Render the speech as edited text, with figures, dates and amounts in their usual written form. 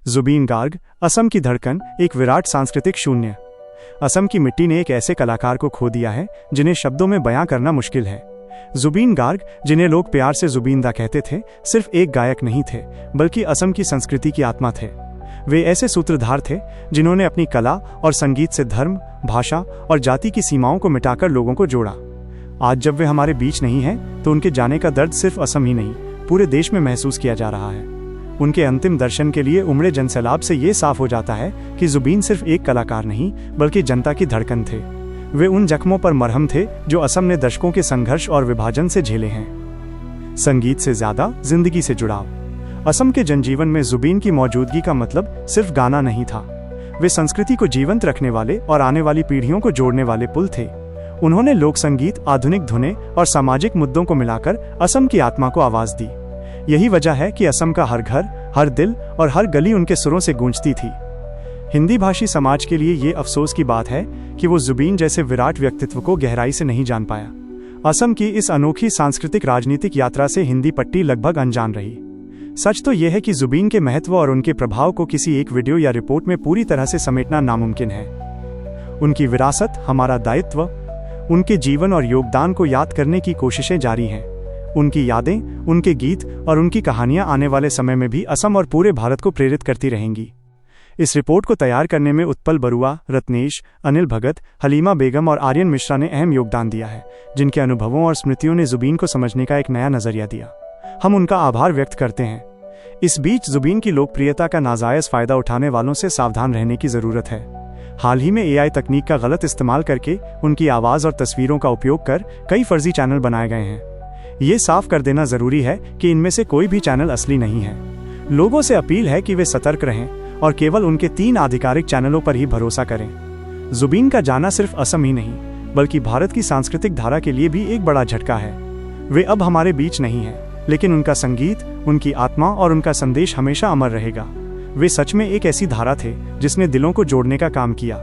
जुबीन गार्ग, असम की धड़कन, एक विराट सांस्कृतिक शून्य। असम की मिट्टी ने एक ऐसे कलाकार को खो दिया है जिन्हें शब्दों में बयां करना मुश्किल है। जुबीन गार्ग, जिन्हें लोग प्यार से जुबीनदा कहते थे, सिर्फ एक गायक नहीं थे, बल्कि असम की संस्कृति की आत्मा थे। वे ऐसे सूत्रधार थे जिन्होंने अपनी कला और संगीत से धर्म, भाषा और जाति की सीमाओं को मिटाकर लोगों को जोड़ा। आज जब वे हमारे बीच नहीं हैं, तो उनके जाने का दर्द सिर्फ असम ही नहीं, पूरे देश में महसूस किया जा रहा है। उनके अंतिम दर्शन के लिए उमड़े जनसैलाब से ये साफ हो जाता है कि जुबीन सिर्फ एक कलाकार नहीं, बल्कि जनता की धड़कन थे। वे उन जख्मों पर मरहम थे जो असम ने दशकों के संघर्ष और विभाजन से झेले हैं। संगीत से ज्यादा जिंदगी से जुड़ाव। असम के जनजीवन में जुबीन की मौजूदगी का मतलब सिर्फ गाना नहीं था। वे संस्कृति को जीवंत रखने वाले और आने वाली पीढ़ियों को जोड़ने वाले पुल थे। उन्होंने लोक संगीत, आधुनिक धुनें और सामाजिक मुद्दों को मिलाकर असम की आत्मा को आवाज दी। यही वजह है कि असम का हर घर, हर दिल और हर गली उनके सुरों से गूंजती थी। हिंदी भाषी समाज के लिए ये अफसोस की बात है कि वो जुबीन जैसे विराट व्यक्तित्व को गहराई से नहीं जान पाया। असम की इस अनोखी सांस्कृतिक राजनीतिक यात्रा से हिंदी पट्टी लगभग अनजान रही। सच तो यह है कि जुबीन के महत्व और उनके प्रभाव को किसी एक वीडियो या रिपोर्ट में पूरी तरह से समेटना नामुमकिन है। उनकी विरासत हमारा दायित्व। उनके जीवन और योगदान को याद करने की कोशिशें जारी हैं। उनकी यादें, उनके गीत और उनकी कहानियां आने वाले समय में भी असम और पूरे भारत को प्रेरित करती रहेंगी। इस रिपोर्ट को तैयार करने में उत्पल बरुआ, रत्नेश, अनिल भगत, हलीमा बेगम और आर्यन मिश्रा ने अहम योगदान दिया है, जिनके अनुभवों और स्मृतियों ने जुबीन को समझने का एक नया नजरिया दिया। हम उनका आभार व्यक्त करते हैं। इस बीच जुबीन की लोकप्रियता का नाजायज फायदा उठाने वालों से सावधान रहने की जरूरत है। हाल ही में AI तकनीक का गलत इस्तेमाल करके उनकी आवाज और तस्वीरों का उपयोग कर कई फर्जी चैनल बनाए गए हैं। ये साफ कर देना जरूरी है कि इनमें से कोई भी चैनल असली नहीं है। लोगों से अपील है कि वे सतर्क रहें और केवल उनके 3 आधिकारिक चैनलों पर ही भरोसा करें। जुबीन का जाना सिर्फ असम ही नहीं, बल्कि भारत की सांस्कृतिक धारा के लिए भी एक बड़ा झटका है। वे अब हमारे बीच नहीं हैं, लेकिन उनका संगीत, उनकी आत्मा और उनका संदेश हमेशा अमर रहेगा। वे सच में एक ऐसी धारा थे जिसने दिलों को जोड़ने का काम किया।